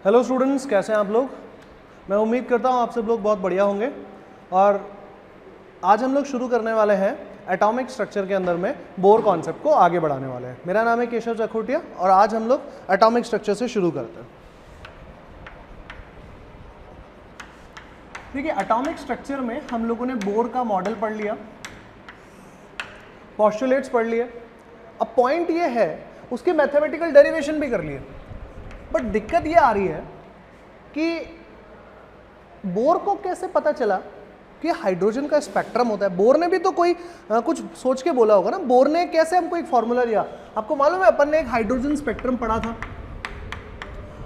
Hello students, कैसे हैं आप लोग। मैं उम्मीद करता हूं आप सब लोग बहुत बढ़िया होंगे। और आज हम लोग शुरू करने वाले हैं एटॉमिक स्ट्रक्चर के अंदर में बोर कॉन्सेप्ट को आगे बढ़ाने वाले हैं। मेरा नाम है केशव चकोटिया और आज हम लोग एटॉमिक स्ट्रक्चर से शुरू करते हैं। देखिए, एटॉमिक स्ट्रक्चर में हम लोगों ने बोर का मॉडल पढ़ लिया, पोस्टुलेट्स पढ़ लिए। अब पॉइंट ये है उसकी मैथमेटिकल डेरिवेशन भी कर लिए। बट दिक्कत ये आ रही है कि बोर को कैसे पता चला कि हाइड्रोजन का स्पेक्ट्रम होता है। बोर ने भी तो कोई कुछ सोच के बोला होगा ना। बोर ने कैसे हमको एक फॉर्मूला दिया। आपको मालूम है, अपन ने एक हाइड्रोजन स्पेक्ट्रम पढ़ा था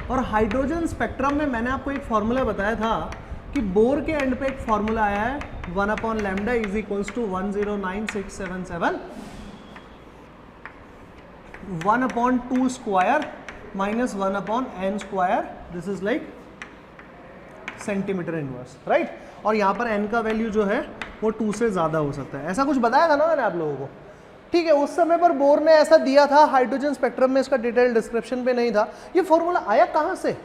और हाइड्रोजन स्पेक्ट्रम में मैंने आपको एक फॉर्मूला बताया था कि बोर के एंड पे एक फॉर्मूला आया है 1/λ is equals to 109677 1/2 square minus 1/n square, this is like centimetre inverse, right. और यहाँ पर n का वैल्यू जो है वो 2 से ज़्यादा हो सकता है। ऐसा कुछ बताया था ना मैंने आप लोगों को, ठीक है। उस समय पर बोर ने ऐसा दिया था हाइड्रोजन स्पेक्ट्रम में, इसका डिटेल डिस्क्रिप्शन पे नहीं था। ये फॉर्मूला आया कहाँ से?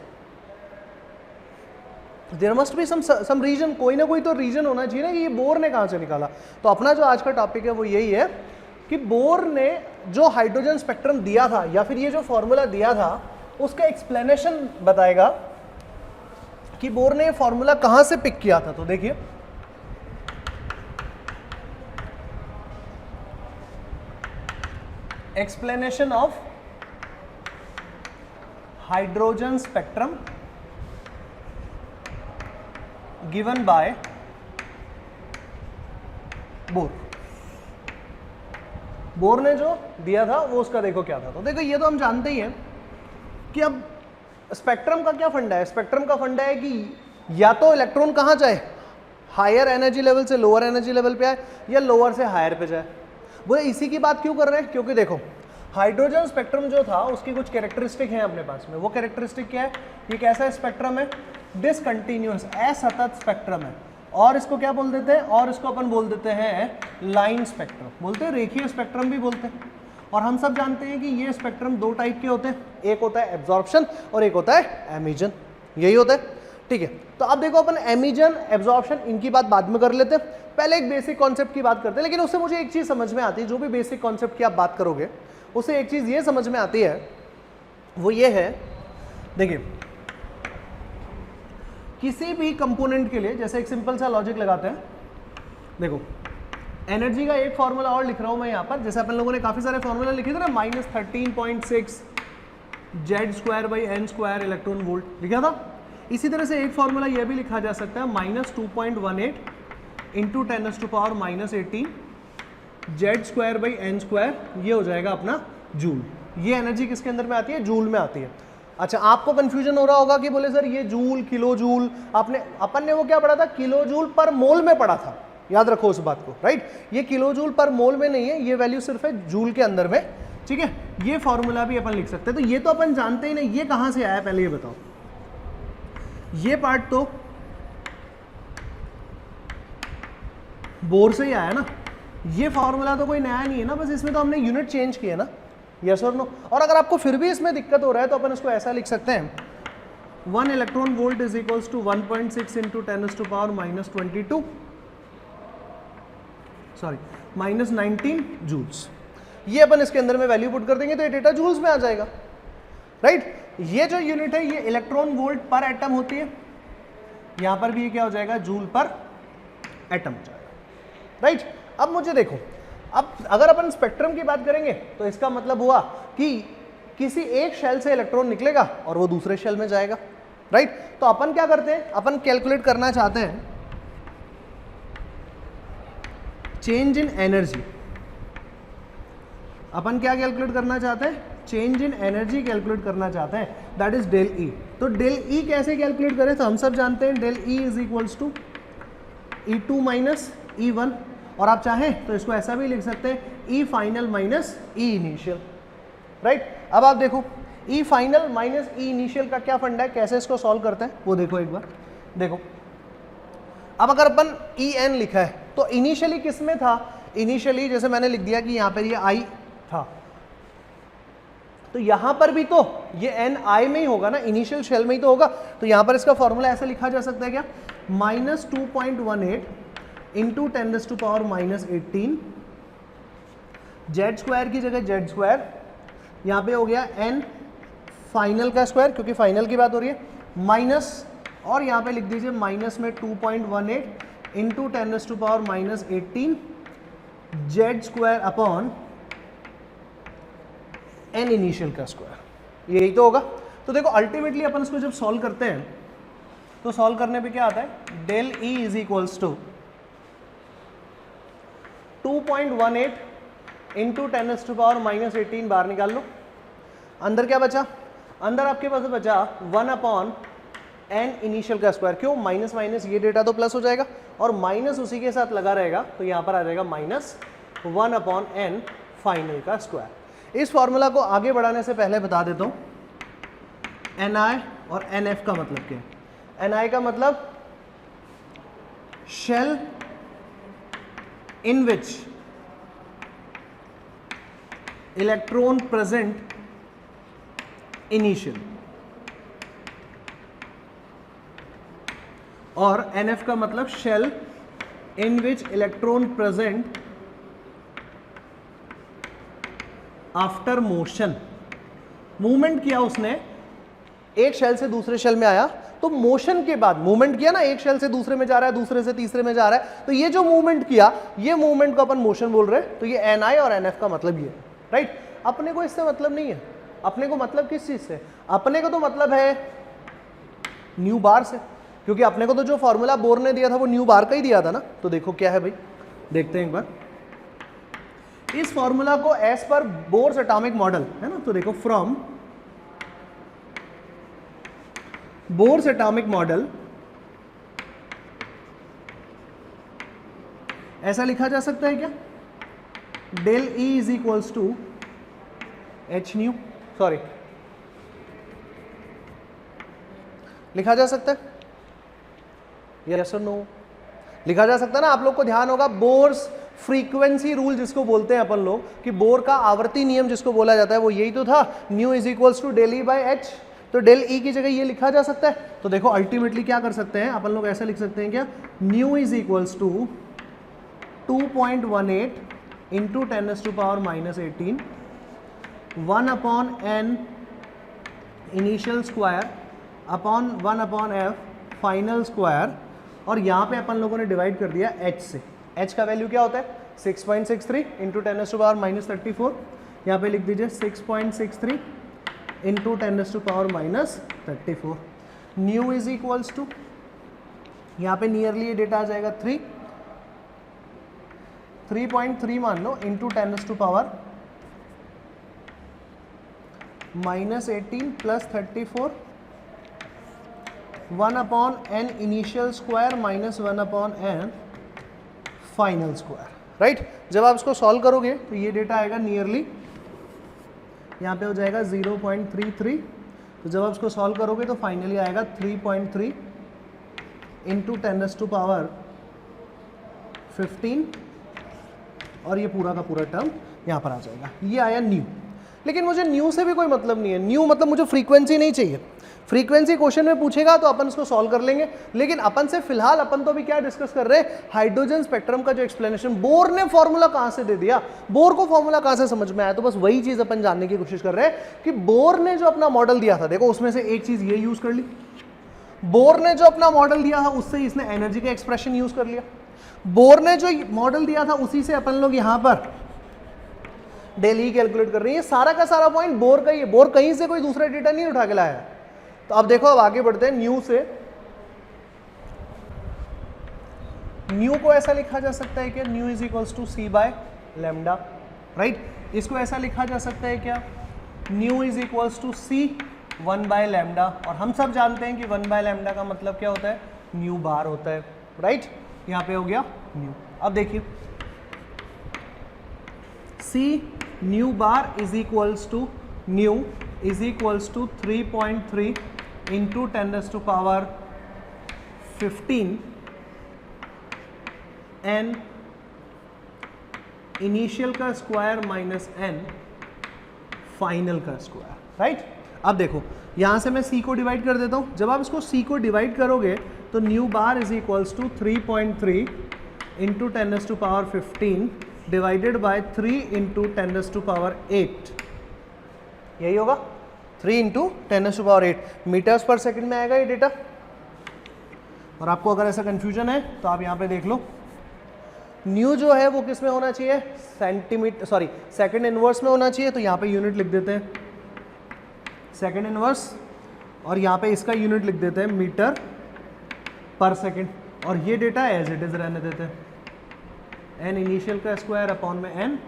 There must be some reason, कोई ना कोई तो रीजन होना चाहिए ना कि ये बोर ने कहाँ से निकाला। तो अपना जो आज का टॉपिक है वो यही है कि बोर ने जो हाइड्रोजन स्पेक्ट्रम दिया था या फिर ये जो फॉर्मूला दिया था उसका एक्सप्लेनेशन बताएगा कि बोर ने फॉर्मूला कहां से पिक किया था। तो देखिए, explanation of hydrogen spectrum given by bore. Bore ने जो दिया था वो उसका देखो क्या था। तो देखो, ये तो हम जानते ही हैं कि अब स्पेक्ट्रम का क्या फंडा है। स्पेक्ट्रम का फंडा है कि या तो इलेक्ट्रॉन कहाँ जाए, हायर एनर्जी लेवल से लोअर एनर्जी लेवल पे आए या लोअर से हायर पे जाए। वो इसी की बात क्यों कर रहे हैं? क्योंकि देखो, हाइड्रोजन स्पेक्ट्रम जो था उसकी कुछ कैरेक्टरिस्टिक है अपने पास में। वो कैरेक्टरिस्टिक क्या है? ये कैसा स्पेक्ट्रम है? डिसकंटिन्यूअस, असतत स्पेक्ट्रम है। और इसको क्या बोल देते हैं? और इसको अपन बोल देते हैं लाइन स्पेक्ट्रम, बोलते हैं रेखीय स्पेक्ट्रम भी बोलते हैं। और हम सब जानते हैं कि ये स्पेक्ट्रम दो टाइप के होते हैं, एक होता है एब्जॉर्प्शन और एक होता है एमिजन, यही होता है, ठीक है। तो अब देखो, अपन एमिजन एब्जॉर्प्शन इनकी बात बाद में कर लेते हैं, पहले एक बेसिक कॉन्सेप्ट की बात करते हैं। लेकिन उससे मुझे एक चीज समझ में आती है, जो भी बेसिक कॉन्सेप्ट की आप बात करोगे उससे एक चीज ये समझ में आती है, वो ये है, देखिए, किसी भी कंपोनेंट के लिए जैसे एक सिंपल सा लॉजिक लगाते हैं। देखो, एनर्जी का एक फॉर्मूला और लिख रहा हूं मैं यहाँ पर, जैसे अपन लोगों ने काफी सारे फॉर्मूला लिखे थे ना, -13.6 Z²/n² इलेक्ट्रॉन वोल्ट लिखा था। इसी तरह से एक फॉर्मूला यह भी लिखा जा सकता है -2.18 × 10⁻⁻18 Z²/n², ये हो जाएगा अपना जूल। ये एनर्जी किसके अंदर में आती है? जूल में आती है। अच्छा, आपको कंफ्यूजन हो रहा होगा कि बोले सर ये जूल, किलो जूल, अपन ने वो क्या पढ़ा था? किलो जूल पर मोल में पढ़ा था, याद रखो उस बात को, राइट। ये किलो जूल पर मोल में नहीं है, ये वैल्यू सिर्फ है जूल के अंदर में, ठीक है। ये फॉर्मूला भी अपन लिख सकते हैं। तो ये तो अपन जानते ही नहीं, ये कहां से आया पहले ये बताओ। ये पार्ट तो बोर से ही आया ना, ये फॉर्मूला तो कोई नया नहीं है ना, बस इसमें तो हमने यूनिट चेंज किया ना, यस और नो। और अगर आपको फिर भी इसमें दिक्कत हो रहा है तो अपन इसको ऐसा लिख सकते हैं, 1 electron volt is equals to 1.6 × 10⁻⁻22 -19 joules. ये अपन इसके अंदर में वैल्यू पुट कर देंगे तो ये डेटा जूल्स में आ जाएगा, राइट। ये जो यूनिट है ये इलेक्ट्रॉन वोल्ट पर एटम होती है, यहां पर भी ये क्या हो जाएगा? जूल पर एटम हो जाएगा, राइट। अब मुझे देखो, अब अगर अपन स्पेक्ट्रम की बात करेंगे तो इसका मतलब हुआ कि किसी एक शेल से इलेक्ट्रॉन निकलेगा और वो दूसरे शेल में जाएगा, राइट। तो अपन क्या करते हैं? अपन कैलकुलेट करना चाहते हैं चेंज इन एनर्जी। अपन क्या कैलकुलेट करना चाहते हैं? चेंज इन एनर्जी कैलकुलेट करना चाहते हैं, दैट इज डेल ई। तो डेल ई कैसे कैलकुलेट करें? तो हम सब जानते हैं del E is equals to E2 - E1, और आप चाहें तो इसको ऐसा भी लिख सकते हैं E final minus E initial, right. अब आप देखो, E final minus E initial का क्या फंडा है, कैसे इसको सॉल्व करते हैं वो देखो एक बार। देखो, अब अगर अपन En लिखा है तो इनिशियली किस में था? इनिशियली जैसे मैंने लिख दिया कि यहाँ पर ये I था, तो यहां पर भी तो ये एन आई में ही होगा ना, इनिशियल शेल में ही तो होगा। तो यहां पर इसका फॉर्मूला ऐसा लिखा जा सकता है क्या, -2.18 इंटू 10⁻⁻18 जेड स्क्वायर की जगह जेड स्क्वायर, यहां पे हो गया एन फाइनल का स्क्वायर क्योंकि फाइनल की बात हो रही है, माइनस और यहां पे लिख दीजिए माइनस में 2.18 into 10⁻⁻18 Z square upon N initial का स्क्वायर, यही तो होगा। तो देखो अल्टीमेटली अपन इसको जब सॉल्व करते हैं तो सॉल्व करने पे क्या आता है, del E is equals to 2.18 into 10⁻⁻18 बाहर निकाल लो, अंदर क्या बचा, अंदर आपके पास बचा 1 अपॉन एन इनिशियल का स्क्वायर, क्यों, माइनस माइनस ये डेटा तो प्लस हो जाएगा और माइनस उसी के साथ लगा रहेगा, तो यहां पर आ जाएगा -1 अपॉन एन फाइनल का स्क्वायर। इस फॉर्मूला को आगे बढ़ाने से पहले बता देता हूं Ni और Nf का मतलब क्या है। Ni का मतलब shell in which electron present initial, और Nf का मतलब shell in which electron present after motion. Movement किया उसने, एक शेल से दूसरे शेल में आया, तो मोशन के बाद मूवमेंट किया ना, एक शेल से दूसरे में जा रहा है, दूसरे से तीसरे में जा रहा है, तो ये जो मूवमेंट किया, ये मूवमेंट को अपन मोशन बोल रहे हैं। तो ये Ni और Nf का मतलब ये है, राइट। अपने को इससे मतलब नहीं है, अपने को मतलब किस चीज से, अपने को तो मतलब है न्यू बार से, क्योंकि अपने को तो जो फॉर्मूला बोर ने दिया था वो न्यू बार का ही दिया था ना। तो देखो क्या है भाई, देखते हैं एक बार इस फॉर्मूला को as per Bohr's atomic model है ना। तो देखो फ्रॉम बोर्स एटॉमिक मॉडल ऐसा लिखा जा सकता है क्या, del E is equals to H nu, sorry लिखा जा सकता है, यस और नो लिखा जा सकता है ना। आप लोग को ध्यान होगा बोर्स फ्रीक्वेंसी रूल जिसको बोलते हैं अपन लोग, कि बोर का आवर्ती नियम जिसको बोला जाता है, वो यही तो था, nu is equals to del E by H. तो डेल ई की जगह ये लिखा जा सकता है। तो देखो अल्टीमेटली क्या कर सकते हैं अपन लोग, ऐसा लिख सकते हैं क्या, nu is equals to 2.18 into 10⁻⁻18 1 upon N initial square upon 1 अपॉन एफ फाइनल स्क्वायर, और यहाँ पे अपन लोगों ने डिवाइड कर दिया h से। h का वैल्यू क्या होता है 6.63 इंटू 10⁻⁻34, यहाँ पे लिख दीजिए 6.63 into 10⁻⁻34। Nu is equals to, यहाँ पे नियरली ये डेटा आ जाएगा 3.3 मान लो into 10⁻⁻18 plus 34 1 upon N initial square minus 1 upon n final square, right. जब आप इसको सॉल्व करोगे तो ये डेटा आएगा नियरली, यहाँ पे हो जाएगा 0.33। तो जब आप इसको सॉल्व करोगे तो फाइनली आएगा 3.3 इंटू 10⁻15, और ये पूरा का पूरा टर्म यहाँ पर आ जाएगा। ये आया न्यू। लेकिन मुझे न्यू से भी कोई मतलब नहीं है, न्यू मतलब मुझे फ्रीक्वेंसी नहीं चाहिए। फ्रीक्वेंसी क्वेश्चन में पूछेगा तो अपन इसको सॉल्व कर लेंगे, लेकिन अपन से फिलहाल अपन तो अभी क्या डिस्कस कर रहे हैं, हाइड्रोजन स्पेक्ट्रम का जो एक्सप्लेनेशन, बोर ने फॉर्मूला कहां से दे दिया, बोर को फॉर्मूला कहां से समझ में आया। तो बस वही चीज अपन जानने की कोशिश कर रहे हैं कि बोर ने जो अपना मॉडल दिया था, देखो उसमें से एक चीज ये यूज कर ली, बोर ने जो अपना मॉडल दिया था उससे इसने एनर्जी का एक्सप्रेशन यूज कर लिया। बोर ने जो मॉडल दिया था उसी से अपन लोग यहां पर डेल ई कैलकुलेट कर रही है। सारा का सारा पॉइंट बोर का ही है, बोर कहीं से कोई दूसरा डेटा नहीं उठा के लाया। तो अब देखो, अब आगे बढ़ते हैं न्यू से। न्यू को ऐसा लिखा जा सकता है कि nu is equals to C by lambda, right. इसको ऐसा लिखा जा सकता है क्या, nu is equals to C 1 by lambda, और हम सब जानते हैं कि 1 बाय लैम्डा का मतलब क्या होता है, न्यू बार होता है, राइट। यहाँ पे हो गया न्यू। अब देखिए see nu bar is equals to nu is equals to 3.3 into 10⁻15 n initial का स्क्वायर माइनस एन फाइनल का स्क्वायर, राइट। अब देखो यहाँ से मैं c को डिवाइड कर देता हूँ। जब आप इसको c को डिवाइड करोगे तो nu bar is equals to 3.3 into 10⁻15 divided by 3 into 10⁸, यही होगा 3 इंटू 10⁸ मीटर्स पर सेकंड में आएगा ये डेटा। और आपको अगर ऐसा कंफ्यूजन है तो आप यहाँ पे देख लो, न्यू जो है वो किस में होना चाहिए, सेंटीमीटर, सॉरी सेकंड इनवर्स में होना चाहिए, तो यहाँ पे यूनिट लिख देते हैं सेकंड इनवर्स, और यहाँ पे इसका यूनिट लिख देते हैं मीटर पर सेकंड, और ये डेटा एज इट इज रहने देते हैं, एन इनिशियल का स्क्वायर अपॉन में एन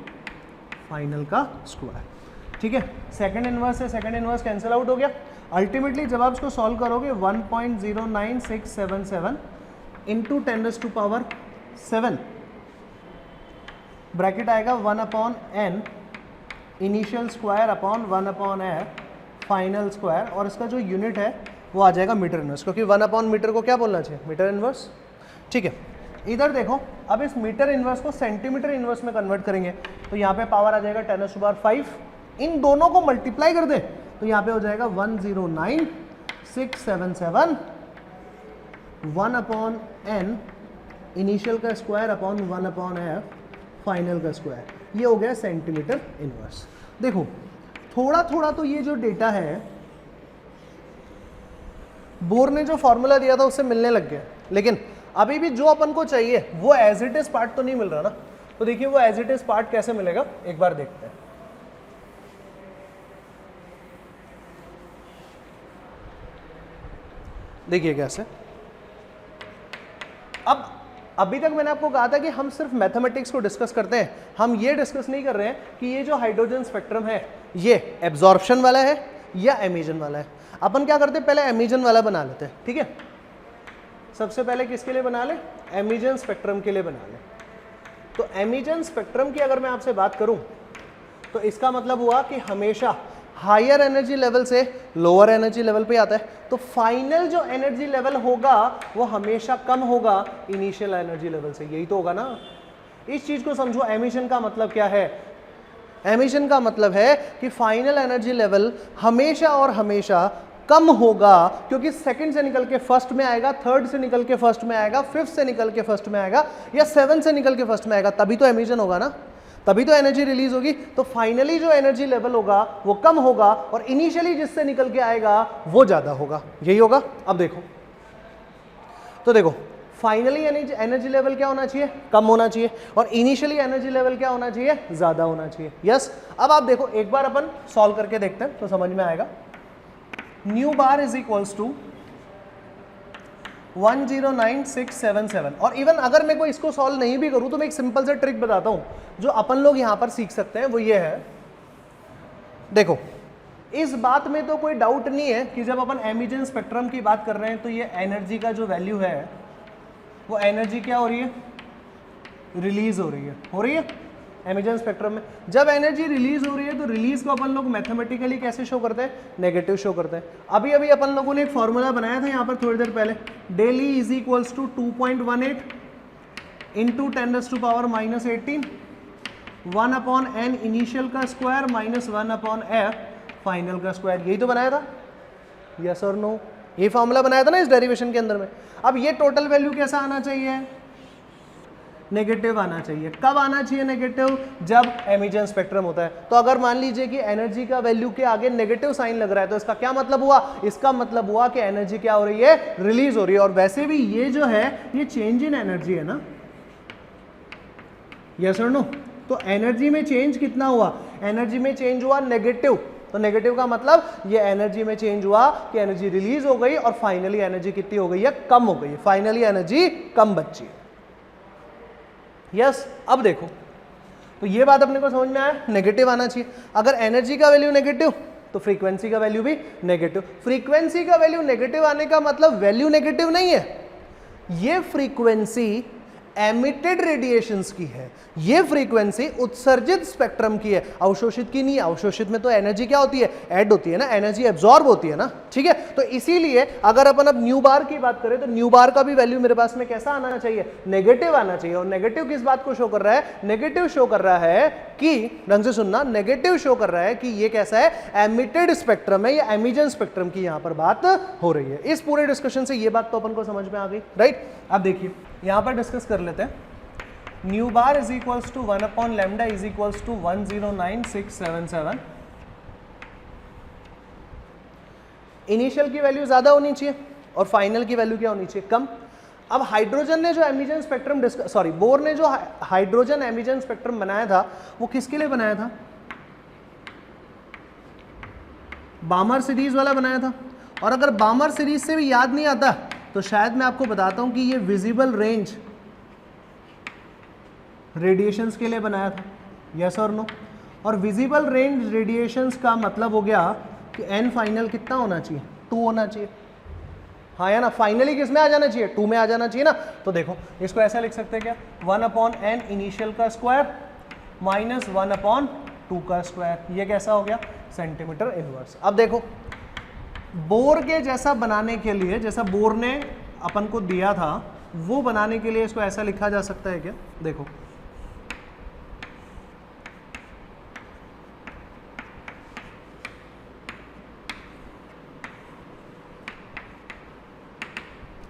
फाइनल का स्क्वायर, ठीक है। सेकंड इनवर्स से सेकंड इनवर्स कैंसिल आउट हो गया। अल्टीमेटली जब आप इसको सॉल्व करोगे 1.09677 इंटू 10⁻7 ब्रैकेट आएगा 1/n initial square upon 1/f final square, और इसका जो यूनिट है वो आ जाएगा मीटर इनवर्स, क्योंकि 1/मीटर को क्या बोलना चाहिए, मीटर इनवर्स, ठीक है। इधर देखो, अब इस मीटर इनवर्स को सेंटीमीटर इनवर्स में कन्वर्ट करेंगे तो यहाँ पे पावर आ जाएगा 10⁵, इन दोनों को मल्टीप्लाई कर दे तो यहाँ पे हो जाएगा 109,677 1/n इनिशियल का स्क्वायर अपॉन 1/f फाइनल का स्क्वायर, ये हो गया सेंटीमीटर इनवर्स। देखो थोड़ा थोड़ा तो ये जो डेटा है बोर ने जो फॉर्मूला दिया था उससे मिलने लग गया, लेकिन अभी भी जो अपन को चाहिए वो एज इट इज पार्ट तो नहीं मिल रहा ना। तो देखिए वो एज इट इज पार्ट कैसे मिलेगा, एक बार देखते हैं। देखिए कैसे, अब अभी तक मैंने आपको कहा था कि हम सिर्फ मैथमेटिक्स को डिस्कस करते हैं, हम ये डिस्कस नहीं कर रहे हैं कि ये जो हाइड्रोजन स्पेक्ट्रम है ये एब्जॉर्प्शन वाला है या एमिशन वाला है। अपन क्या करते हैं, पहले एमिशन वाला बना लेते हैं, ठीक है। सबसे पहले किसके लिए बना ले, एमिशन स्पेक्ट्रम के लिए बना ले। तो एमिशन स्पेक्ट्रम की अगर मैं आपसे बात करूं तो इसका मतलब हुआ कि हमेशा हायर एनर्जी लेवल से लोअर एनर्जी लेवल पे आता है, तो फाइनल जो एनर्जी लेवल होगा वो हमेशा कम होगा इनिशियल एनर्जी लेवल से, यही तो होगा ना। इस चीज को समझो, एमिशन का मतलब क्या है, एमिशन का मतलब है कि फाइनल एनर्जी लेवल हमेशा और हमेशा कम होगा, क्योंकि सेकंड से निकल के फर्स्ट में आएगा, थर्ड से निकल के फर्स्ट में आएगा, फिफ्थ से निकल के फर्स्ट में आएगा, या सेवन से निकल के फर्स्ट में आएगा, तभी तो एमिशन होगा ना, तभी तो एनर्जी रिलीज होगी। तो फाइनली जो एनर्जी लेवल होगा वो कम होगा और इनिशियली जिससे निकल के आएगा वो ज्यादा होगा, यही होगा। अब देखो, तो देखो फाइनली एनर्जी लेवल क्या होना चाहिए, कम होना चाहिए, और इनिशियली एनर्जी लेवल क्या होना चाहिए, ज्यादा होना चाहिए। यस, अब आप देखो एक बार अपन सॉल्व करके देखते हैं तो समझ में आएगा। Nu bar is equals to 109,677, और इवन अगर मैं कोई इसको सॉल्व नहीं भी करूं तो मैं एक सिंपल सा ट्रिक बताता हूं जो अपन लोग यहां पर सीख सकते हैं, वो ये है। देखो इस बात में तो कोई डाउट नहीं है कि जब अपन एमिशन स्पेक्ट्रम की बात कर रहे हैं तो ये एनर्जी का जो वैल्यू है वो एनर्जी क्या हो रही है, रिलीज हो रही है एमिशन स्पेक्ट्रम में। जब एनर्जी रिलीज हो रही है तो रिलीज को अपन लोग मैथमेटिकली कैसे शो करते हैं, नेगेटिव शो करते हैं। अभी अभी अपन लोगों ने एक फॉर्मूला बनाया था यहाँ पर थोड़ी देर पहले, del E is equals to 2.18 into 10⁻⁻18 1/n initial का स्क्वायर माइनस 1/f फाइनल का स्क्वायर, यही तो बनाया था, यस और नो, ये फॉर्मूला बनाया था ना इस डेरिवेशन के अंदर में। अब ये टोटल वैल्यू कैसा आना चाहिए, नेगेटिव आना चाहिए। कब आना चाहिए नेगेटिव, जब एमिशन स्पेक्ट्रम होता है। तो अगर मान लीजिए कि एनर्जी का वैल्यू के आगे नेगेटिव साइन लग रहा है तो इसका क्या मतलब हुआ, इसका मतलब हुआ कि एनर्जी क्या हो रही है, रिलीज हो रही है। और वैसे भी ये जो है ये चेंज इन एनर्जी है ना, यस और नो। तो एनर्जी में चेंज कितना हुआ, एनर्जी में चेंज हुआ नेगेटिव, तो नेगेटिव का मतलब ये एनर्जी में चेंज हुआ कि एनर्जी रिलीज हो गई और फाइनली एनर्जी कितनी हो गई है, कम हो गई है, फाइनली एनर्जी कम बची है। यस, अब देखो तो ये बात अपने को समझ में आया, नेगेटिव आना चाहिए। अगर एनर्जी का वैल्यू नेगेटिव तो फ्रीक्वेंसी का वैल्यू भी नेगेटिव। फ्रीक्वेंसी का वैल्यू नेगेटिव आने का मतलब वैल्यू नेगेटिव नहीं है, ये फ्रीक्वेंसी एमिटेड रेडिएशंस की है, ये फ्रीक्वेंसी उत्सर्जित स्पेक्ट्रम की है, अवशोषित की नहीं है। अवशोषित में तो एनर्जी क्या होती है, ऐड होती है ना, एनर्जी एब्जॉर्ब होती है ना, ठीक है। तो इसीलिए अगर अपन अब न्यू बार की बात करें तो न्यू बार का भी वैल्यू मेरे पास में कैसा आना चाहिए, नेगेटिव आना चाहिए। और नेगेटिव किस बात को शो कर रहा है, नेगेटिव शो कर रहा है कि, ढंग से सुनना, नेगेटिव शो कर रहा है कि ये कैसा है, एमिटेड स्पेक्ट्रम है, या एमिजन स्पेक्ट्रम की यहां पर बात हो रही है। इस पूरे डिस्कशन से ये बात तो अपन को समझ में आ गई, राइट। अब देखिए यहां पर डिस्कस कर लेते हैं, nu bar is equals to 1 upon lambda is equals to 109677। Initial की वैल्यू ज्यादा होनी चाहिए और फाइनल की वैल्यू क्या होनी चाहिए, कम। अब हाइड्रोजन ने जो एमिजन स्पेक्ट्रम बोर ने जो हाइड्रोजन एमिजन स्पेक्ट्रम बनाया था वो किसके लिए बनाया था, बामर सीरीज वाला बनाया था। और अगर बामर सीरीज से भी याद नहीं आता तो शायद मैं आपको बताता हूं कि ये विजिबल रेंज रेडिएशंस के लिए बनाया था, यस और नो। और विजिबल रेंज रेडिएशंस का मतलब हो गया कि एन फाइनल कितना होना चाहिए, 2 होना चाहिए, हाँ या ना। फाइनली किस में आ जाना चाहिए, 2 में आ जाना चाहिए ना। तो देखो इसको ऐसा लिख सकते हैं क्या, 1 अपॉन एन इनिशियल का स्क्वायर माइनस 1 अपॉन 2 का स्क्वायर, ये कैसा हो गया, सेंटीमीटर इनवर्स। अब देखो बोर के जैसा बनाने के लिए, जैसा बोर ने अपन को दिया था वो बनाने के लिए इसको ऐसा लिखा जा सकता है क्या, देखो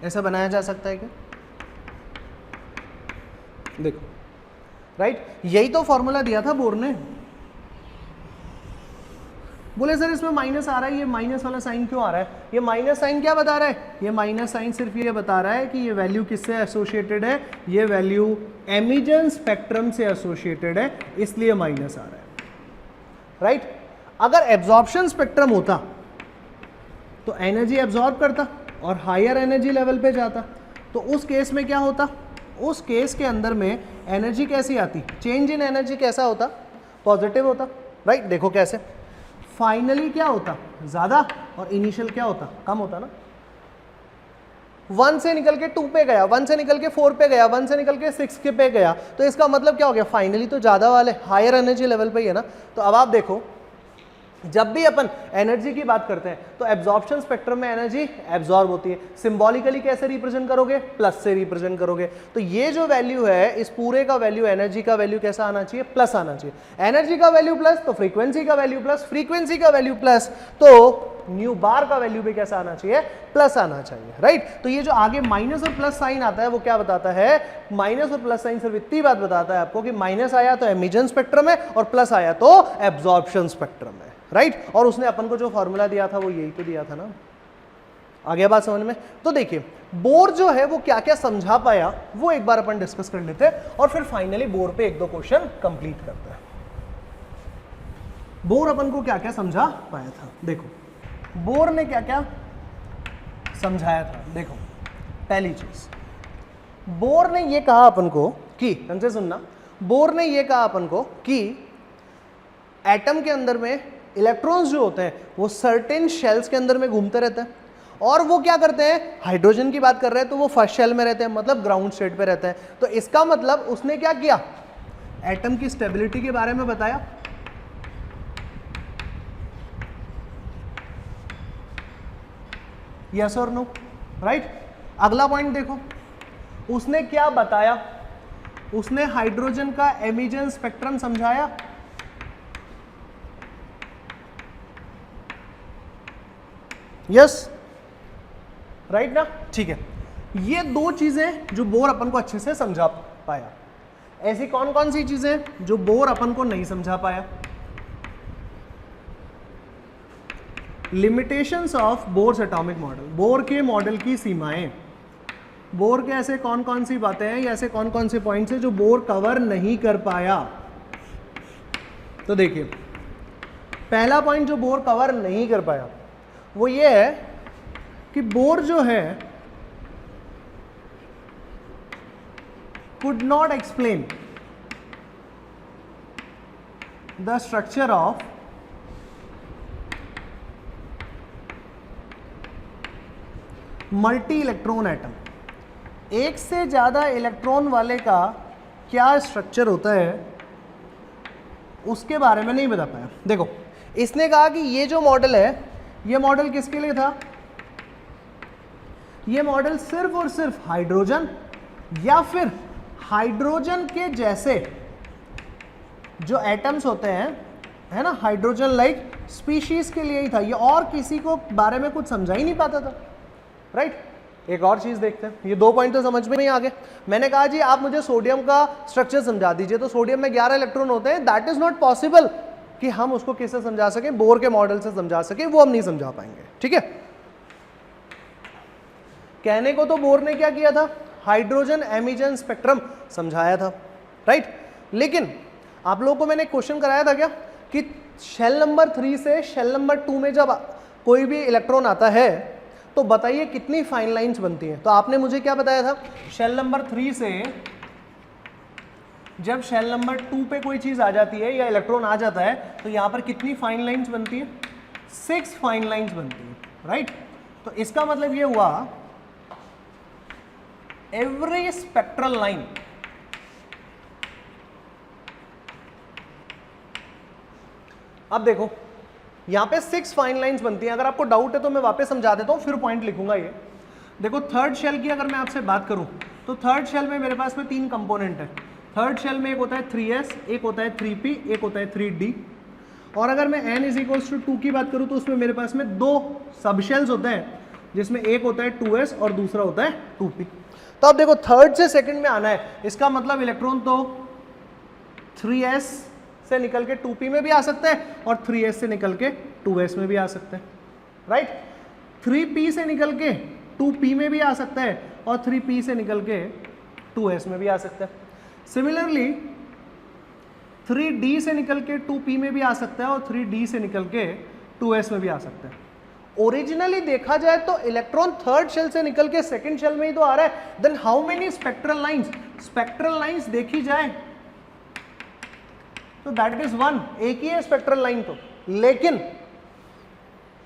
ऐसा बनाया जा सकता है क्या, देखो, राइट। यही तो फॉर्मूला दिया था बोर ने। बोले सर इसमें माइनस आ रहा है, ये माइनस वाला साइन क्यों आ रहा है, ये माइनस साइन क्या बता रहा है, ये माइनस साइन सिर्फ ये बता रहा है कि ये वैल्यू किससे एसोसिएटेड है, ये वैल्यू एमिजन स्पेक्ट्रम से एसोसिएटेड है, इसलिए माइनस आ रहा है, राइट। अगर एब्जॉर्प्शन स्पेक्ट्रम होता तो एनर्जी एब्जॉर्ब करता और हायर एनर्जी लेवल पे जाता, तो उस केस में क्या होता, उस केस के अंदर में एनर्जी कैसी आती, चेंज इन एनर्जी कैसा होता, पॉजिटिव होता, राइट। देखो कैसे, फाइनली क्या होता, ज्यादा, और इनिशियल क्या होता, कम होता ना। 1 से निकल के 2 पे गया, 1 से निकल के 4 पे गया, 1 से निकल के 6 के पे गया, तो इसका मतलब क्या हो गया, फाइनली तो ज्यादा वाले हायर एनर्जी लेवल पे ही है ना। तो अब आप देखो जब भी अपन एनर्जी की बात करते हैं तो एब्जॉर्प्शन स्पेक्ट्रम में एनर्जी एब्जॉर्ब होती है, सिंबॉलिकली कैसे रिप्रेजेंट करोगे, प्लस से रिप्रेजेंट करोगे। तो ये जो वैल्यू है इस पूरे का वैल्यू, एनर्जी का वैल्यू कैसा आना चाहिए, प्लस आना चाहिए। एनर्जी का वैल्यू प्लस तो फ्रीक्वेंसी का वैल्यू प्लस, फ्रीक्वेंसी का वैल्यू प्लस तो न्यू बार का वैल्यू भी कैसा आना चाहिए, प्लस आना चाहिए, राइट। तो ये जो आगे माइनस और प्लस साइन आता है वो क्या बताता है, माइनस और प्लस साइन सिर्फ इतनी बात बताता है आपको कि माइनस आया तो एमिजन स्पेक्ट्रम है और प्लस आया तो एब्जॉर्प्शन स्पेक्ट्रम है, राइट। और उसने अपन को जो फॉर्मूला दिया था वो यही तो दिया था ना, आ गया बात समझ में। तो देखिए बोर जो है वो क्या क्या समझा पाया वो एक बार अपन डिस्कस कर लेते हैं और फिर फाइनली बोर पे 1-2 क्वेश्चन कंप्लीट करते हैं। बोर अपन को क्या क्या समझा पाया था, देखो बोर ने क्या क्या समझाया था। देखो पहली चीज, बोर ने ये कहा अपन को कि, ढंग से सुनना, बोर ने ये कहा अपन को कि एटम के अंदर में इलेक्ट्रॉन्स जो होते हैं वो सर्टेन शेल्स के अंदर में घूमते रहते हैं, और वो क्या करते हैं, हाइड्रोजन की बात कर रहे हैं तो वो फर्स्ट शेल में रहते हैं, मतलब ग्राउंड स्टेट पे रहते हैं। तो इसका मतलब उसने क्या किया, एटम की स्टेबिलिटी के बारे में बताया, यस और नो, राइट। अगला पॉइंट देखो, उसने क्या बताया, उसने हाइड्रोजन का एमिजन स्पेक्ट्रम समझाया, यस, राइट ना, ठीक है। ये 2 चीजें जो बोर अपन को अच्छे से समझा पाया। ऐसी कौन कौन सी चीजें जो बोर अपन को नहीं समझा पाया, limitations of Bohr's atomic model, bore के मॉडल की सीमाएं, बोर के ऐसे कौन कौन सी बातें हैं या ऐसे कौन कौन से पॉइंट्स हैं जो बोर कवर नहीं कर पाया। तो देखिए पहला पॉइंट जो बोर कवर नहीं कर पाया वो ये है कि बोर जो है could not explain the structure of multi electron atom. एक से ज़्यादा इलेक्ट्रॉन वाले का क्या स्ट्रक्चर होता है उसके बारे में नहीं बता पाया। देखो इसने कहा कि ये जो मॉडल है ये मॉडल किसके लिए था, ये मॉडल सिर्फ और सिर्फ हाइड्रोजन या फिर हाइड्रोजन के जैसे जो एटम्स होते हैं, है ना, हाइड्रोजन लाइक स्पीशीज के लिए ही था ये, और किसी को बारे में कुछ समझा ही नहीं पाता था, राइट। एक और चीज देखते हैं, ये 2 पॉइंट तो समझ में नहीं आ गए। मैंने कहा जी आप मुझे सोडियम का स्ट्रक्चर समझा दीजिए, तो सोडियम में 11 इलेक्ट्रॉन होते हैं, दैट इज नॉट पॉसिबल कि हम उसको किससे समझा सकें, बोर के मॉडल से समझा सकें, वो हम नहीं समझा पाएंगे, ठीक है। कहने को तो बोर ने क्या किया था, हाइड्रोजन एमिशन स्पेक्ट्रम समझाया था, राइट। लेकिन आप लोगों को मैंने क्वेश्चन कराया था क्या कि शेल नंबर 3 से शेल नंबर 2 में जब कोई भी इलेक्ट्रॉन आता है तो बताइए कितनी फाइन लाइंस बनती हैं। तो आपने मुझे क्या बताया था, शेल नंबर 3 से जब शेल नंबर 2 पे कोई चीज आ जाती है या इलेक्ट्रॉन आ जाता है तो यहां पर कितनी फाइन लाइंस बनती है, 6 फाइन लाइंस बनती है, राइट। तो इसका मतलब ये हुआ एवरी स्पेक्ट्रल लाइन अब देखो यहां पे 6 फाइन लाइंस बनती हैं। अगर आपको डाउट है तो मैं वापस समझा देता हूं, फिर पॉइंट लिखूंगा। ये देखो थर्ड शेल की अगर मैं आपसे बात करूं तो थर्ड शेल में मेरे पास में 3 कंपोनेंट है। थर्ड शेल में एक होता है 3s, एक होता है 3p, एक होता है 3d। और अगर मैं n = 2 की बात करूं तो उसमें मेरे पास में 2 सब शेल्स होते हैं, जिसमें एक होता है 2s और दूसरा होता है 2p। तो अब देखो थर्ड से सेकंड में आना है, इसका मतलब इलेक्ट्रॉन तो 3s से निकल के 2p में भी आ सकते हैं और 3s से निकल के 2s में भी आ सकते हैं, राइट। 3p से निकल के 2p में भी आ सकता है और 3p से निकल के 2s में भी आ सकता है। सिमिलरली 3d से निकल के 2p में भी आ सकता है और 3d से निकल के 2s में भी आ सकता है। ओरिजिनली देखा जाए तो इलेक्ट्रॉन थर्ड शेल से निकल के सेकंड शेल में ही तो आ रहा है, then how many spectral lines, spectral lines देखी जाए तो दैट इज 1, एक ही है स्पेक्ट्रल लाइन तो। लेकिन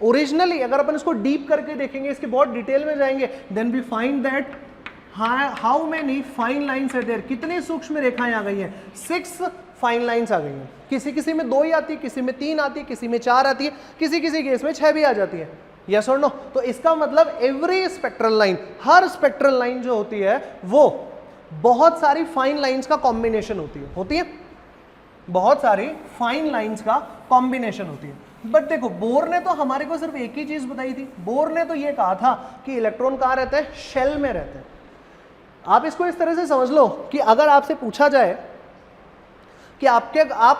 ओरिजिनली अगर अपन इसको डीप करके देखेंगे, इसके बहुत डिटेल में जाएंगे, then we find that how many fine lines are there, कितनी सूक्ष्म रेखाएं आ गई हैं, 6 फाइन लाइंस आ गई हैं। किसी किसी में 2 ही आती है, किसी में 3 आती है, किसी में 4 आती है, किसी किसी केस में 6 भी आ जाती है, यस और नो। तो इसका मतलब एवरी स्पेक्ट्रल लाइन, हर स्पेक्ट्रल लाइन जो होती है वो बहुत सारी फाइन लाइंस का कॉम्बिनेशन होती है, बहुत सारी फाइन लाइंस का कॉम्बिनेशन होती है। बट देखो बोर ने तो हमारे को सिर्फ एक ही चीज बताई थी, बोर ने तो ये कहा था कि इलेक्ट्रॉन कहाँ रहते हैं, शेल में रहते हैं। आप इसको इस तरह से समझ लो कि अगर आपसे पूछा जाए कि आप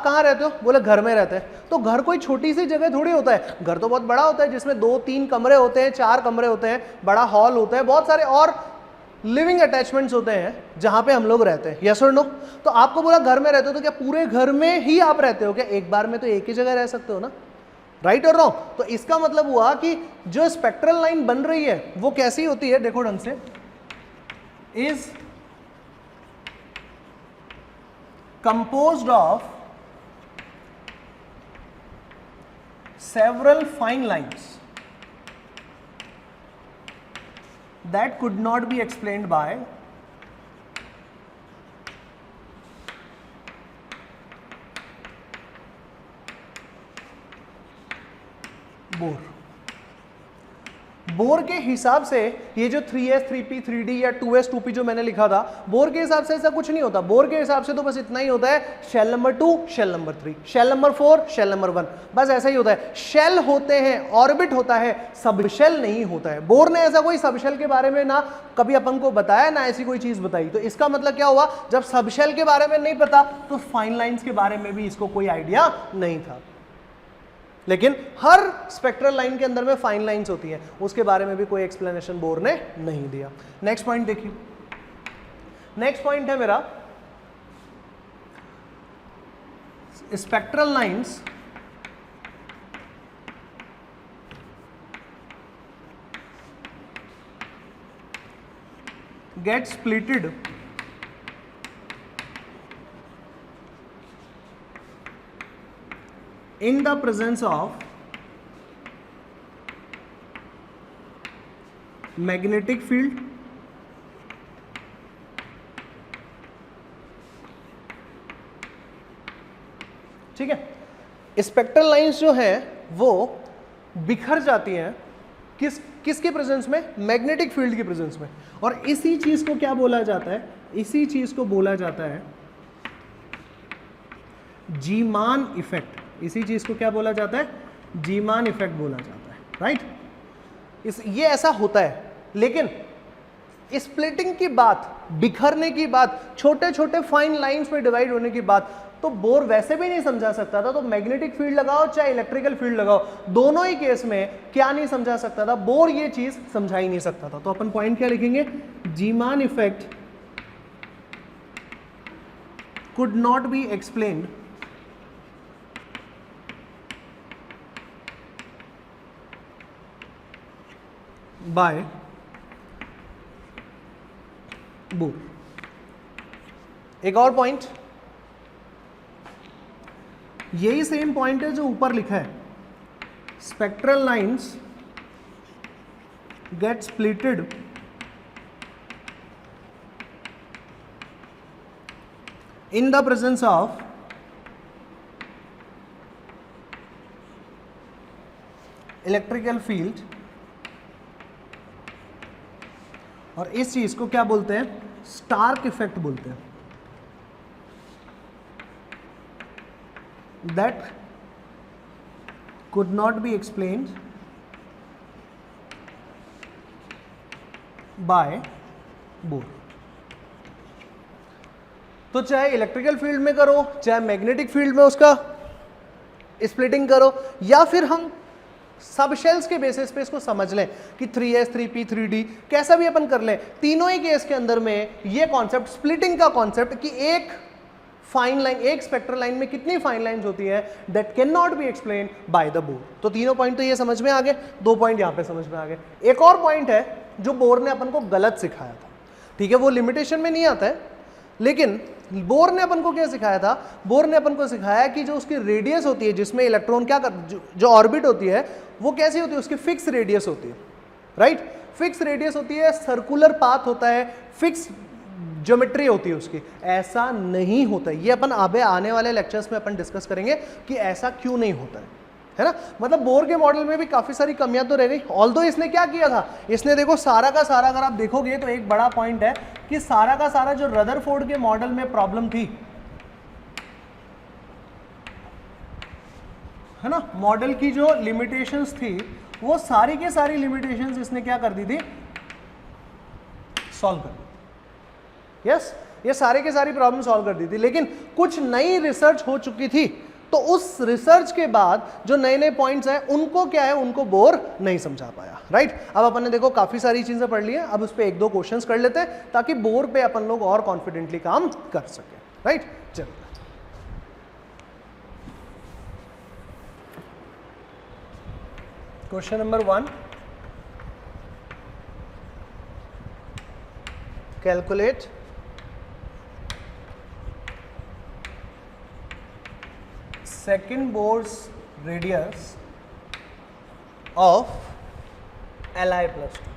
कहाँ रहते हो, बोले घर में रहते हैं, तो घर कोई छोटी सी जगह थोड़ी होता है, घर तो बहुत बड़ा होता है, जिसमें 2-3 कमरे होते हैं, 4 कमरे होते हैं, बड़ा हॉल होता है, बहुत सारे और लिविंग अटैचमेंट्स होते हैं जहां पे हम लोग रहते हैं, यस और नो। तो आपको बोला घर में रहते हो, तो क्या पूरे घर में ही आप रहते हो क्या, एक बार में तो एक ही जगह रह सकते हो ना, राइट और रॉन्ग। तो इसका मतलब हुआ कि जो स्पेक्ट्रल लाइन बन रही है वो कैसी होती है, देखो ढंग से, is composed of several fine lines that could not be explained by bore. Bore के हिसाब से ये जो 3s, 3p, 3d या 2s, 2p जो मैंने लिखा था, बोर के हिसाब से ऐसा कुछ नहीं होता। बोर के हिसाब से तो बस इतना ही होता है, shell number 2, shell number 3, shell number 4, shell number 1, बस ऐसा ही होता है। शेल होते हैं, ऑर्बिट होता है, सब शेल नहीं होता है। बोर ने ऐसा कोई सब शेल के बारे में ना कभी अपन को बताया, ना ऐसी कोई चीज बताई। तो इसका मतलब क्या हुआ, जब सब शेल के बारे में नहीं पता तो फाइन लाइंस के बारे में भी इसको कोई आइडिया नहीं था। लेकिन हर स्पेक्ट्रल लाइन के अंदर में फाइन लाइंस होती है, उसके बारे में भी कोई एक्सप्लेनेशन बोर ने नहीं दिया। नेक्स्ट पॉइंट देखिए, नेक्स्ट पॉइंट है मेरा spectral lines get splitted in the presence of magnetic field ठीक है। स्पेक्ट्रल लाइंस जो है वो बिखर जाती हैं किसके प्रेजेंस में? मैग्नेटिक फील्ड की प्रेजेंस में। और इसी चीज को क्या बोला जाता है? इसी चीज को बोला जाता है जीमान इफेक्ट। इसी चीज को क्या बोला जाता है? जीमान इफेक्ट बोला जाता है, राइट। ये ऐसा होता है, लेकिन स्प्लिटिंग की बात, बिखरने की बात, छोटे छोटे फाइन लाइंस में डिवाइड होने की बात तो बोर वैसे भी नहीं समझा सकता था। तो मैग्नेटिक फील्ड लगाओ चाहे इलेक्ट्रिकल फील्ड लगाओ, दोनों ही केस में क्या नहीं समझा सकता था? बोर ये चीज समझा ही नहीं सकता था। तो अपन पॉइंट क्या लिखेंगे? Zeeman effect could not be explained bye bore. एक और पॉइंट, यही सेम पॉइंट है जो ऊपर लिखा है, spectral lines get splitted in the presence of electrical field, और इस चीज को क्या बोलते हैं? स्टार्क इफेक्ट बोलते हैं। That could not be explained by Bohr। तो चाहे इलेक्ट्रिकल फील्ड में करो, चाहे मैग्नेटिक फील्ड में उसका स्प्लिटिंग करो, या फिर हम सब शेल्स के बेसिस पे इसको समझ लें कि 3s 3p 3d कैसा भी अपन कर लें, तीनों ही केस के अंदर में ये कॉन्सेप्ट, स्प्लिटिंग का कॉन्सेप्ट, कि एक फाइन लाइन, एक स्पेक्ट्रल लाइन में कितनी फाइन लाइंस होती है, that can not be explain by the bore. तो तीनों पॉइंट तो ये समझ में आ गए, 2 पॉइंट यहां पे समझ में आ गए। एक और पॉइंट है जो बोर ने अपन को गलत सिखाया था, ठीक है, वो लिमिटेशन में नहीं आता है, लेकिन बोर ने अपन को क्या सिखाया था? बोर ने अपन को सिखाया कि जो उसकी रेडियस होती है, जिसमें इलेक्ट्रॉन क्या जो ऑर्बिट होती है वो कैसी होती है? उसकी फिक्स रेडियस होती है, राइट। फिक्स रेडियस होती है, सर्कुलर पाथ होता है, फिक्स ज्योमेट्री होती है उसकी। ऐसा नहीं होता है, ये अपन आने वाले लेक्चर्स में अपन डिस्कस करेंगे कि ऐसा क्यों नहीं होता है ना। मतलब बोर के मॉडल में भी काफी सारी कमियां तो रह गई। ऑल्दो इसने क्या किया था, इसने देखो सारा का सारा, अगर आप देखोगे तो एक बड़ा पॉइंट है कि सारा का सारा जो रदरफोर्ड के मॉडल में प्रॉब्लम थी, है ना, मॉडल की जो लिमिटेशंस थी वो सारी की सारी लिमिटेशंस इसने क्या कर दी थी? सॉल्व कर दी। यस, ये सारे के सारी प्रॉब्लम सॉल्व कर दी थी, लेकिन कुछ नई रिसर्च हो चुकी थी, तो उस रिसर्च के बाद जो नए नए पॉइंट्स हैं उनको क्या है, उनको बोर नहीं समझा पाया, राइट। अब अपन ने देखो काफी सारी चीजें पढ़ ली हैं, अब उस पे 1-2 क्वेश्चंस कर लेते हैं ताकि बोर पे अपन लोग और कॉन्फिडेंटली काम कर सके, राइट। चलिए question number 1, calculate second Bohr's radius of Li plus 2.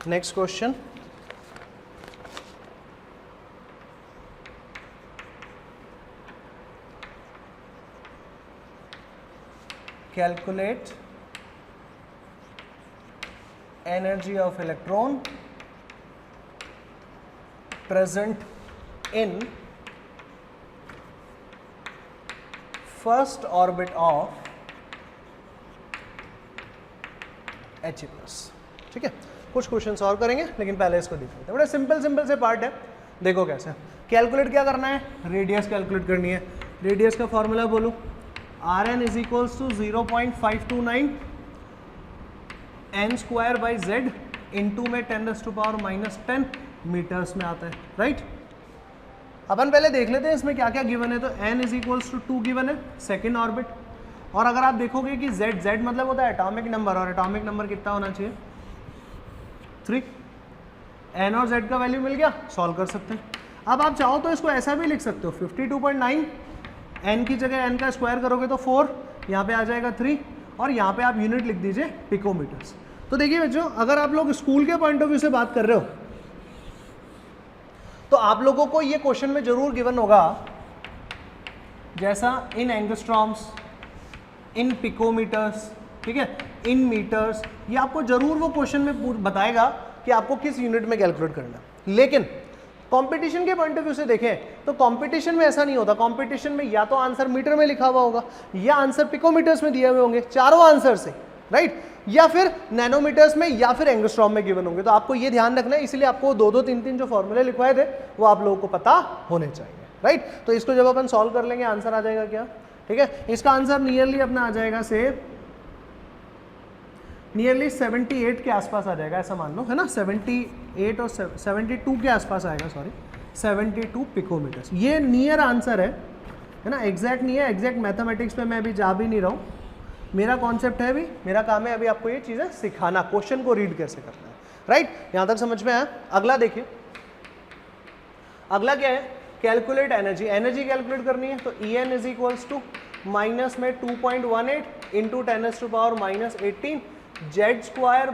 Next question. Calculate energy of electron present in first orbit of He plus। ठीक है, कुछ क्वेश्चन सॉल्व करेंगे, लेकिन पहले इसको देख लेते हैं। बड़ा सिंपल से पार्ट है, देखो कैसे। कैलकुलेट क्या करना है? रेडियस कैलकुलेट करनी है। रेडियस का फॉर्मूला बोलो, Rn is equals to 0.529 n square by z into में 10⁻⁻10 मीटर्स में आता है, राइट। अपन पहले देख लेते हैं इसमें क्या क्या गिवन है। तो n is equals to 2 given है, सेकेंड ऑर्बिट। और अगर आप देखोगे कि z मतलब होता है एटॉमिक नंबर, और एटॉमिक नंबर कितना होना चाहिए? 3। n और z का वैल्यू मिल गया, सॉल्व कर सकते हैं। अब आप चाहो तो इसको ऐसा भी लिख सकते हो, 52.9 n की जगह n का स्क्वायर करोगे तो 4, यहाँ पे आ जाएगा 3, और यहाँ पे आप यूनिट लिख दीजिए पिकोमीटर्स। तो देखिए बच्चों, अगर आप लोग स्कूल के पॉइंट ऑफ व्यू से बात कर रहे हो तो आप लोगों को ये क्वेश्चन में जरूर गिवन होगा, जैसा इन एंगस्ट्रॉम्स, इन पिकोमीटर्स, ठीक है, इन मीटर्स, ये आपको जरूर वो क्वेश्चन में बताएगा कि आपको किस यूनिट में कैलकुलेट करना है। लेकिन कंपटीशन के पॉइंट ऑफ व्यू से देखें तो कंपटीशन में ऐसा नहीं होता। कंपटीशन में या तो आंसर मीटर में लिखा हुआ होगा, या आंसर पिकोमीटर्स में दिए हुए होंगे, चारों आंसर से, राइट, या फिर नैनोमीटर्स में, या फिर एंगस्ट्रॉम में गिवन होंगे। तो आपको ये ध्यान रखना है, इसलिए आपको 2-2, 3-3 जो फॉर्मूले लिखवाए थे वो आप लोगों को पता होने चाहिए, राइट। तो इसको जब अपन सॉल्व कर लेंगे आंसर आ जाएगा क्या, ठीक है। इसका आंसर नियरली अपना आ जाएगा से नियरली 78 के आसपास आ जाएगा, ऐसा मान लो, है ना। 78 और 72 के आसपास आएगा, सॉरी 72 पिकोमीटर्स। ये नियर आंसर है ना, एग्जैक्ट नहीं है। एग्जैक्ट मैथमेटिक्स पे मैं अभी जा भी नहीं रहा हूँ, मेरा कॉन्सेप्ट है अभी, मेरा काम है अभी आपको ये चीज़ें सिखाना, क्वेश्चन को रीड कैसे करना है, राइट। यहाँ तक समझ में आया। अगला देखिए, अगला क्या है, कैलकुलेट एनर्जी। एनर्जी कैलकुलेट करनी है तो En is equals to minus में 2.18 इंटू 10⁻⁻18 z²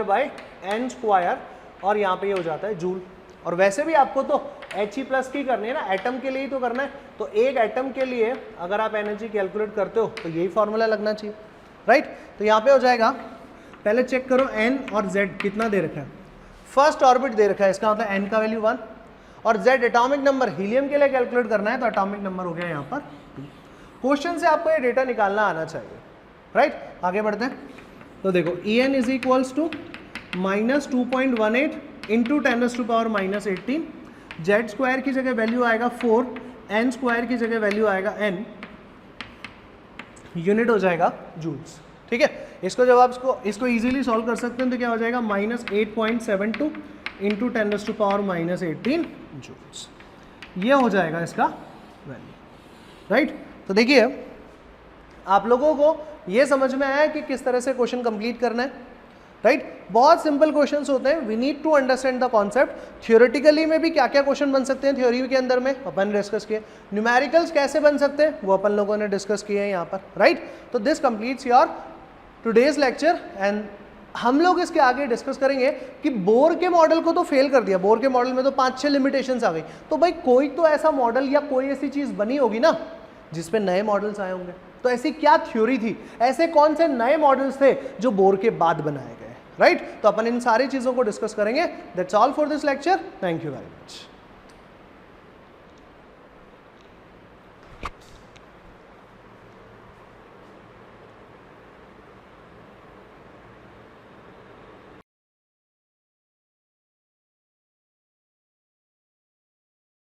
बाई n², और यहाँ पे ये हो जाता है जूल। और वैसे भी आपको तो He प्लस की करनी है ना, एटम के लिए ही तो करना है। तो एक एटम के लिए अगर आप एनर्जी कैलकुलेट करते हो तो यही फॉर्मूला लगना चाहिए, राइट। तो यहाँ पे हो जाएगा, पहले चेक करो n और z कितना दे रखा है। फर्स्ट ऑर्बिट दे रखा है, इसका मतलब n का वैल्यू 1, और z एटॉमिक नंबर हीलियम के लिए कैलकुलेट करना है, तो एटॉमिक नंबर हो गया यहाँ पर 2। क्वेश्चन से आपको ये डेटा निकालना आना चाहिए, राइट। आगे बढ़ते हैं। तो देखो En is equals to minus 2.18 into 10⁻⁻18, z² की जगह वैल्यू आएगा 4, n² की जगह वैल्यू आएगा n, यूनिट हो जाएगा जूल्स, ठीक है। इसको जब आप इसको इजीली सॉल्व कर सकते हैं तो क्या हो जाएगा, माइनस 8.72 इंटू 10⁻⁻18 जूल्स, ये हो जाएगा इसका वैल्यू, राइट। तो देखिए आप लोगों को ये समझ में आया कि किस तरह से क्वेश्चन कंप्लीट करना है, राइट। बहुत सिंपल क्वेश्चंस होते हैं, we need to understand the concept. Theoretically में भी क्या क्या क्वेश्चन बन सकते हैं थ्योरी के अंदर में अपन ने डिस्कस किए, न्यूमेरिकल्स कैसे बन सकते हैं वो अपन लोगों ने डिस्कस किए हैं यहाँ पर, राइट। तो this completes your today's lecture, and हम लोग इसके आगे डिस्कस करेंगे कि बोर के मॉडल को तो फेल कर दिया, बोर के मॉडल में तो 5-6 लिमिटेशंस आ गई, तो भाई कोई तो ऐसा मॉडल या कोई ऐसी चीज़ बनी होगी ना जिसपे नए मॉडल्स आए होंगे। तो ऐसी क्या थ्योरी थी, ऐसे कौन से नए मॉडल्स थे जो बोर के बाद बनाए गए, राइट। तो अपन इन सारी चीज़ों को डिस्कस करेंगे। That's all for this lecture, thank you very much.